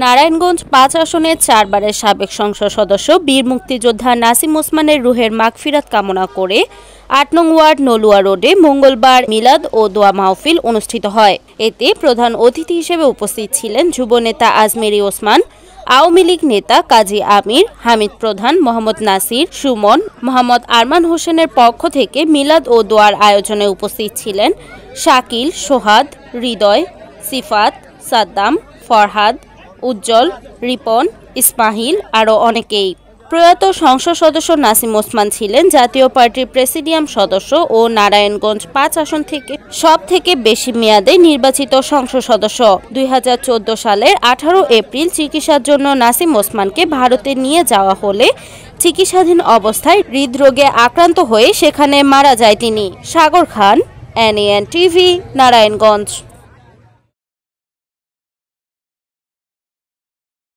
নারায়ণগঞ্জ ৫ আসনের ৪ বারের সাবেক সংসদ সদস্য বীর মুক্তিযোদ্ধা নাসিম ওসমানের রুহের মাগফিরাত কামনা করে ৮ নং ওয়ার্ড নলুয়া রোডে মঙ্গলবার মিলাদ ও দোয়া মাহফিল অনুষ্ঠিত হয়। এতে প্রধান অতিথি হিসেবে উপস্থিত ছিলেন যুবনেতা আজমেরী ওসমান, আওয়ামী লীগ নেতা কাজী আমির, হামিদ প্রধান, মোহাম্মদ নাসির, সুমন, মোহাম্মদ আরমান হোসেনের পক্ষ থেকে মিলাদ ও দোয়ার আয়োজনে উপস্থিত ছিলেন শাকিল, সোহাদ, হৃদয়, সিফাত, সাদ্দাম, ফরহাদ, উজ্জ্বল, রিপন, ইসমাহিল আরও অনেকেই। প্রয়াত সংসদ সদস্য নাসিম ওসমান ছিলেন জাতীয় পার্টির প্রেসিডিয়াম সদস্য ও নারায়ণগঞ্জ ৫ আসন থেকে সবথেকে বেশি মেয়াদে নির্বাচিত সংসদ সদস্য। ২০১৪ সালের ১৮ এপ্রিল চিকিৎসার জন্য নাসিম ওসমানকে ভারতে নিয়ে যাওয়া হলে চিকিৎসাধীন অবস্থায় হৃদরোগে আক্রান্ত হয়ে সেখানে মারা যায় তিনি। সাগর খান, NAN TV, নারায়ণগঞ্জ।